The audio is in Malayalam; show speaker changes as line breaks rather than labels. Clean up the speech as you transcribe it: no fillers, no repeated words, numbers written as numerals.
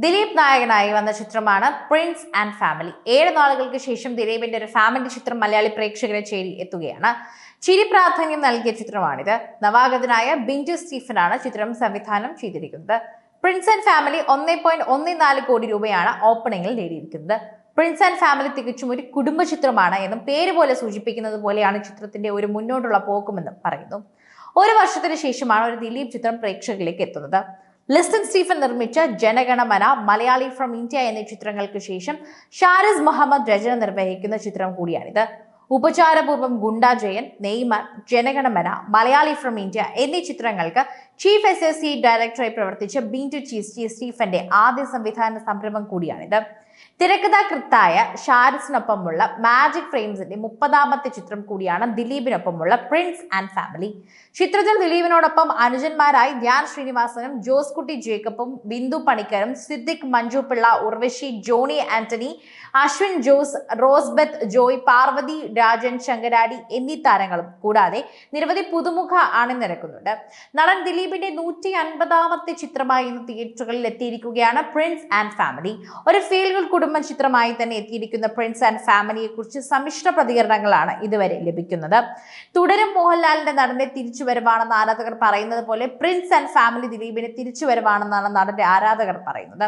ദിലീപ് നായകനായി വന്ന ചിത്രമാണ് പ്രിൻസ് ആൻഡ് ഫാമിലി. 7 നാളുകൾക്ക് ശേഷം ദിലീപിന്റെ ഒരു ഫാമിലി ചിത്രം മലയാളി പ്രേക്ഷകരെ ചേരി എത്തുകയാണ്. ചിരി പ്രാധാന്യം നൽകിയ ചിത്രമാണിത്. നവാഗതനായ ബിൻഡു സ്റ്റീഫനാണ് ചിത്രം സംവിധാനം ചെയ്തിരിക്കുന്നത്. പ്രിൻസ് ആൻഡ് ഫാമിലി 1.14 കോടി രൂപയാണ് ഓപ്പണിംഗിൽ നേടിയിരിക്കുന്നത്. പ്രിൻസ് ആൻഡ് ഫാമിലി തികച്ചും ഒരു കുടുംബ ചിത്രമാണ് എന്നും പേര് പോലെ സൂചിപ്പിക്കുന്നത് പോലെയാണ് ചിത്രത്തിന്റെ ഒരു മുന്നോട്ടുള്ള പോക്കുമെന്നും പറയുന്നു. ഒരു വർഷത്തിന് ശേഷമാണ് ഒരു ദിലീപ് ചിത്രം പ്രേക്ഷകരിലേക്ക് എത്തുന്നത്. ലിസ്റ്റൻ സ്റ്റീഫൻ നിർമ്മിച്ച ജനഗണമന, മലയാളി ഫ്രം ഇന്ത്യ എന്നീ ചിത്രങ്ങൾക്ക് ശേഷം ഷാരിസ് മുഹമ്മദ് രചന നിർവഹിക്കുന്ന ചിത്രം കൂടിയാണിത്. ഉപചാരപൂർവ്വം ഗുണ്ടാ ജയൻ, നെയ്മർ, ജനഗണമന, മലയാളി ഫ്രം ഇന്ത്യ എന്നീ ചിത്രങ്ങൾക്ക് ചീഫ് അസോസിയേറ്റ് ഡയറക്ടറായി പ്രവർത്തിച്ച ബിൻഡു സ്റ്റീഫന്റെ ആദ്യ സംവിധാന സംരംഭം കൂടിയാണിത്. തിരക്കഥാകൃത്തായ ഷാരിസിനൊപ്പമുള്ള മാജിക് ഫ്രെയിംസിന്റെ 30ാമത്തെ ചിത്രം കൂടിയാണ് ദിലീപിനൊപ്പമുള്ള പ്രിൻസ് ആൻഡ് ഫാമിലി. ചിത്രത്തിൽ ദിലീപിനോടൊപ്പം അനുജന്മാരായി ധ്യാൻ ശ്രീനിവാസനും ജോസ് കുട്ടി ജേക്കബും, ബിന്ദു പണിക്കരും, സിദ്ദിഖ്, മഞ്ജു പിള്ള, ഉർവശി, ജോണി ആന്റണി, അശ്വിൻ ജോസ്, റോസ്ബത്ത് ജോയ്, പാർവതി രാജൻ, ശങ്കരാടി എന്നീ താരങ്ങളും കൂടാതെ നിരവധി പുതുമുഖ അണിനിരക്കുന്നുണ്ട്. നടൻ ദിലീപിന്റെ 150ാമത്തെ ചിത്രമായി ഇന്ന് തിയേറ്ററുകളിൽ എത്തിയിരിക്കുകയാണ് പ്രിൻസ് ആൻഡ് ഫാമിലി. ഒരു ഫീൽ ഗുഡ് കുടുംബ ചിത്രമായി തന്നെ എത്തിയിരിക്കുന്ന പ്രിൻസ് ആൻഡ് ഫാമിലിയെ കുറിച്ച് സമ്മിശ്ര പ്രതികരണങ്ങളാണ് ഇതുവരെ ലഭിക്കുന്നത്. തുടരും മോഹൻലാലിന്റെ നടന്റെ തിരിച്ചുവരവാണെന്ന് ആരാധകർ പറയുന്നത് പോലെ പ്രിൻസ് ആൻഡ് ഫാമിലി ദിലീപിന്റെ തിരിച്ചുവരവാണെന്നാണ് നടന്റെ ആരാധകർ പറയുന്നത്.